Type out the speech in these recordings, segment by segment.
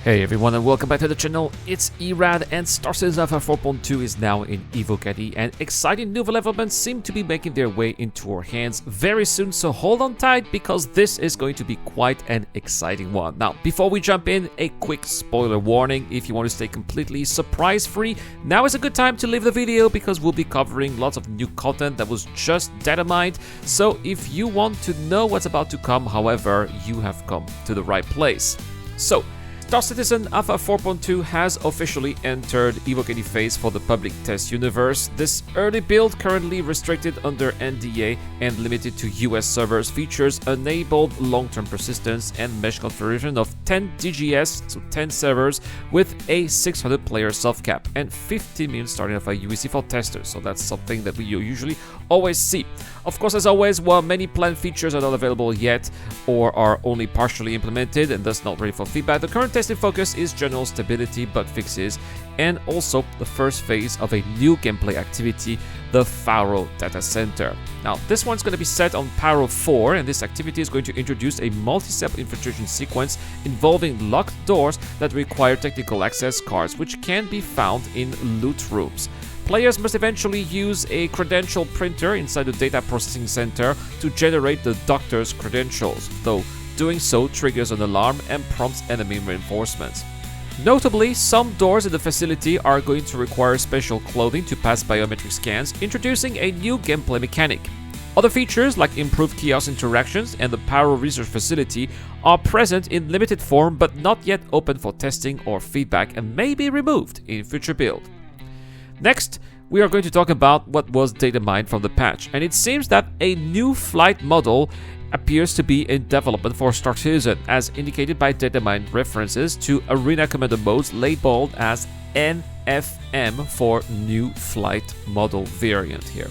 Hey everyone and welcome back to the channel, it's Erad and Star Citizen Alpha 4.2 is now in Evocati and exciting new developments seem to be making their way into our hands very soon, so hold on tight because this is going to be quite an exciting one. Now, before we jump in, a quick spoiler warning. If you want to stay completely surprise free, now is a good time to leave the video because we'll be covering lots of new content that was just data mined. So if you want to know what's about to come, however, you have come to the right place. So, Star Citizen Alpha 4.2 has officially entered Evocati phase for the Public Test Universe. This early build, currently restricted under NDA and limited to US servers, features enabled long-term persistence and mesh configuration of 10 DGS, so 10 servers, with a 600 player soft cap and 15 million starting off a UEC for testers, so that's something that we usually always see. Of course, as always, while many planned features are not available yet or are only partially implemented and thus not ready for feedback, the current testing focus is general stability, bug fixes, and also the first phase of a new gameplay activity, the Farro Data Center. Now, this one's going to be set on Pyro IV, and this activity is going to introduce a multi-step infiltration sequence involving locked doors that require technical access cards, which can be found in loot rooms. Players must eventually use a credential printer inside the data processing center to generate the doctor's credentials, though doing so triggers an alarm and prompts enemy reinforcements. Notably, some doors in the facility are going to require special clothing to pass biometric scans, introducing a new gameplay mechanic. Other features like improved kiosk interactions and the Pyro research facility are present in limited form but not yet open for testing or feedback and may be removed in future build. Next, we are going to talk about what was data mined from the patch, and it seems that a new flight model appears to be in development for Star Citizen, as indicated by data mined references to Arena Commander modes labeled as NFM for new flight model variant here.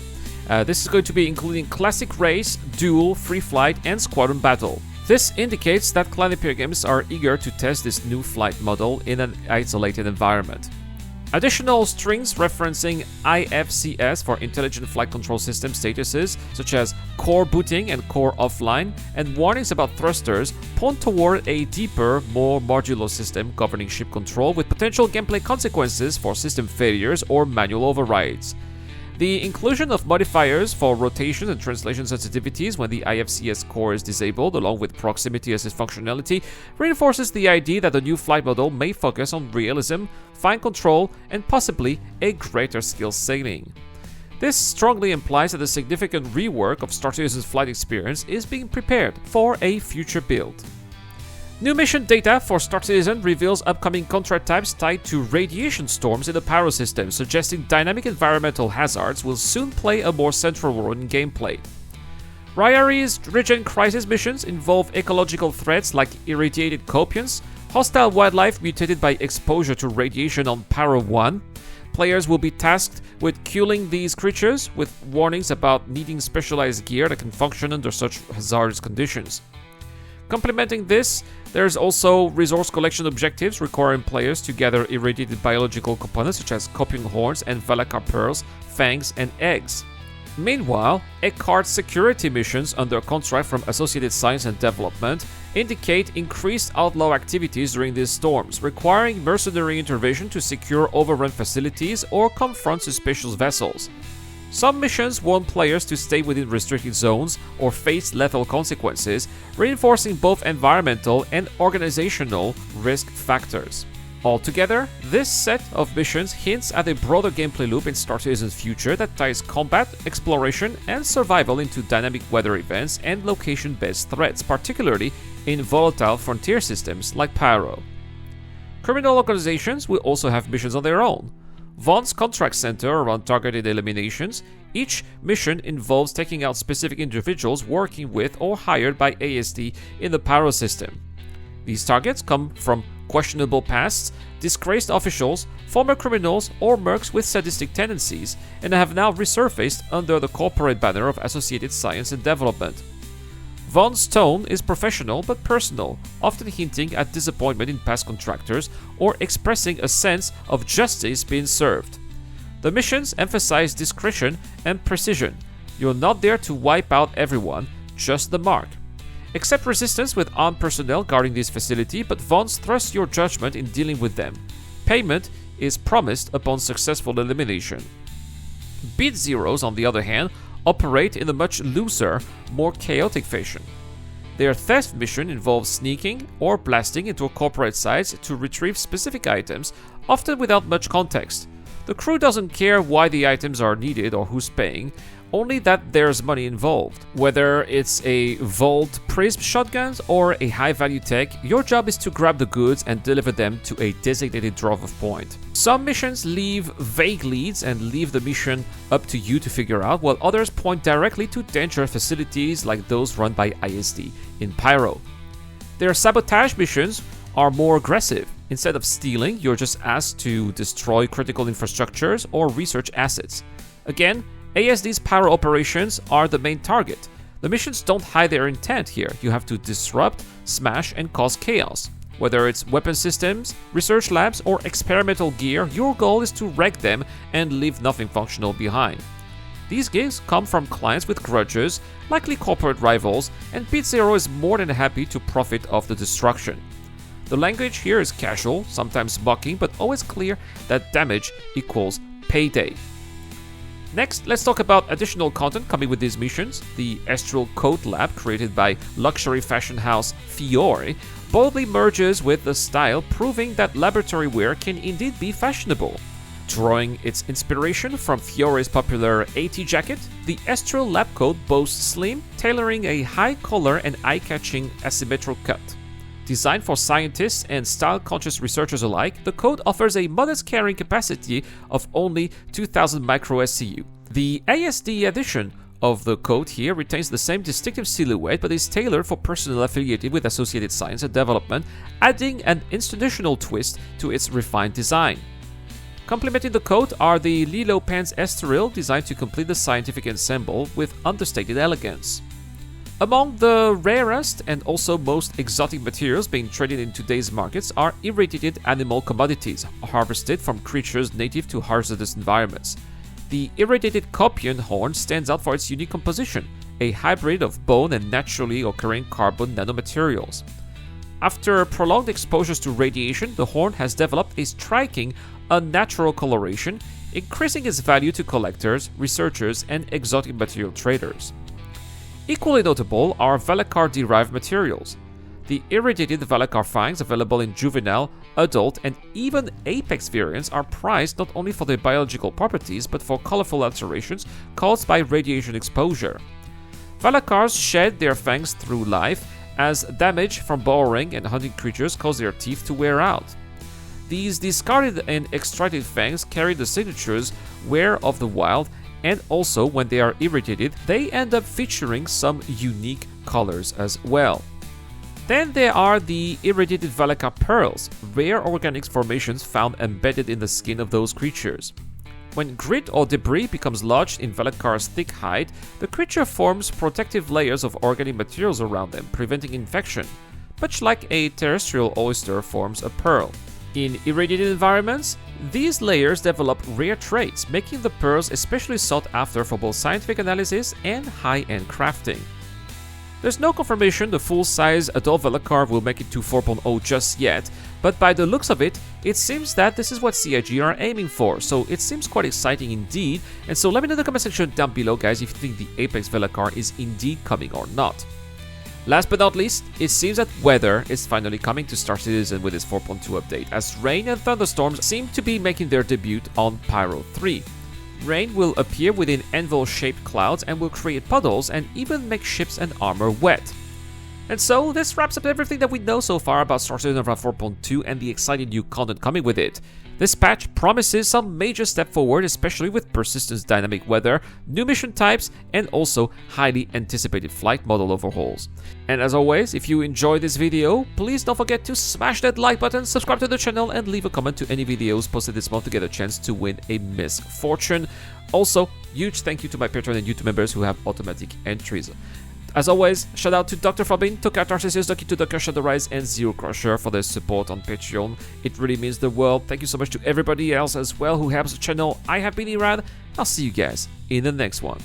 This is going to be including Classic Race, Duel, Free Flight, and Squadron Battle. This indicates that Clan Imperial Games are eager to test this new flight model in an isolated environment. Additional strings referencing IFCS for Intelligent Flight Control System statuses, such as core booting and core offline, and warnings about thrusters point toward a deeper, more modular system governing ship control with potential gameplay consequences for system failures or manual overrides. The inclusion of modifiers for rotation and translation sensitivities when the IFCS core is disabled, along with proximity assist functionality, reinforces the idea that the new flight model may focus on realism, fine control, and possibly a greater skill ceiling. This strongly implies that a significant rework of Star Citizen's flight experience is being prepared for a future build. New mission data for Star Citizen reveals upcoming contract types tied to radiation storms in the Pyro system, suggesting dynamic environmental hazards will soon play a more central role in gameplay. Ryari's Regen Crisis missions involve ecological threats like irradiated copions, hostile wildlife mutated by exposure to radiation on Pyro 1. Players will be tasked with killing these creatures, with warnings about needing specialized gear that can function under such hazardous conditions. Complementing this, there's also resource collection objectives requiring players to gather irradiated biological components such as copion horns and Valakar pearls, fangs, and eggs. Meanwhile, card security missions under contract from Associated Science and Development indicate increased outlaw activities during these storms, requiring mercenary intervention to secure overrun facilities or confront suspicious vessels. Some missions want players to stay within restricted zones or face lethal consequences, reinforcing both environmental and organizational risk factors. Altogether, this set of missions hints at a broader gameplay loop in Star Citizen's future that ties combat, exploration, and survival into dynamic weather events and location-based threats, particularly in volatile frontier systems like Pyro. Criminal organizations will also have missions on their own. Vaughn's contract center around targeted eliminations. Each mission involves taking out specific individuals working with or hired by ASD in the Pyro system. These targets come from questionable pasts, disgraced officials, former criminals, or mercs with sadistic tendencies, and have now resurfaced under the corporate banner of Associated Science and Development. Vaughn's tone is professional but personal, often hinting at disappointment in past contractors or expressing a sense of justice being served. The missions emphasize discretion and precision. You're not there to wipe out everyone, just the mark. Accept resistance with armed personnel guarding this facility, but Vaughn's trust your judgment in dealing with them. Payment is promised upon successful elimination. Bitzeros, on the other hand, operate in a much looser, more chaotic fashion. Their theft mission involves sneaking or blasting into corporate sites to retrieve specific items, often without much context. The crew doesn't care why the items are needed or who's paying, only that there's money involved. Whether it's a Volt Prism shotguns or a high-value tech, your job is to grab the goods and deliver them to a designated drop-off point. Some missions leave vague leads and leave the mission up to you to figure out, while others point directly to dangerous facilities like those run by ISD in Pyro. Their sabotage missions are more aggressive. Instead of stealing, you're just asked to destroy critical infrastructures or research assets. Again, ASD's Pyro operations are the main target. The missions don't hide their intent here. You have to disrupt, smash, and cause chaos. Whether it's weapon systems, research labs, or experimental gear, your goal is to wreck them and leave nothing functional behind. These gigs come from clients with grudges, likely corporate rivals, and Bitzeros is more than happy to profit off the destruction. The language here is casual, sometimes mocking, but always clear that damage equals payday. Next, let's talk about additional content coming with these missions. The Astral Coat Lab, created by luxury fashion house Fiore, boldly merges with the style, proving that laboratory wear can indeed be fashionable. Drawing its inspiration from Fiore's popular AT jacket, the Astral Lab coat boasts slim, tailoring a high collar and eye-catching asymmetrical cut. Designed for scientists and style-conscious researchers alike, the coat offers a modest carrying capacity of only 2000 micro-SCU. The ASD edition of the coat here retains the same distinctive silhouette but is tailored for personnel affiliated with Associated Science and Development, adding an institutional twist to its refined design. Complementing the coat are the Lilo Pants Esteril, designed to complete the scientific ensemble with understated elegance. Among the rarest and also most exotic materials being traded in today's markets are irradiated animal commodities, harvested from creatures native to hazardous environments. The irradiated Copian horn stands out for its unique composition, a hybrid of bone and naturally occurring carbon nanomaterials. After prolonged exposures to radiation, the horn has developed a striking, unnatural coloration, increasing its value to collectors, researchers, and exotic material traders. Equally notable are Valakar-derived materials. The irradiated Valakar fangs, available in juvenile, adult, and even apex variants, are prized not only for their biological properties but for colorful alterations caused by radiation exposure. Valakars shed their fangs through life, as damage from burrowing and hunting creatures cause their teeth to wear out. These discarded and extracted fangs carry the signatures wear of the wild, and also when they are irradiated, they end up featuring some unique colors as well. Then there are the irradiated Valakar pearls, rare organic formations found embedded in the skin of those creatures. When grit or debris becomes lodged in Valakar's thick hide, the creature forms protective layers of organic materials around them, preventing infection, much like a terrestrial oyster forms a pearl. In irradiated environments, these layers develop rare traits, making the pearls especially sought after for both scientific analysis and high-end crafting. There's no confirmation the full-size adult Valakar will make it to 4.0 just yet, but by the looks of it, it seems that this is what CIG are aiming for, so it seems quite exciting indeed. And so let me know in the comment section down below, guys, if you think the Apex Valakar is indeed coming or not. Last but not least, it seems that weather is finally coming to Star Citizen with its 4.2 update, as rain and thunderstorms seem to be making their debut on Pyro 3. Rain will appear within anvil-shaped clouds and will create puddles and even make ships and armor wet. And so, this wraps up everything that we know so far about Star Citizen 4.2 and the exciting new content coming with it. This patch promises some major step forward, especially with persistence dynamic weather, new mission types, and also highly anticipated flight model overhauls. And as always, if you enjoyed this video, please don't forget to smash that like button, subscribe to the channel, and leave a comment to any videos posted this month to get a chance to win a Misc Fortune. Also, huge thank you to my Patreon and YouTube members who have automatic entries. As always, shout out to Dr. Fabin, Toka Tarsius, Doki to Doka Shadowrise, and Zero Crusher for their support on Patreon. It really means the world. Thank you so much to everybody else as well who helps the channel. I have been Irad. I'll see you guys in the next one.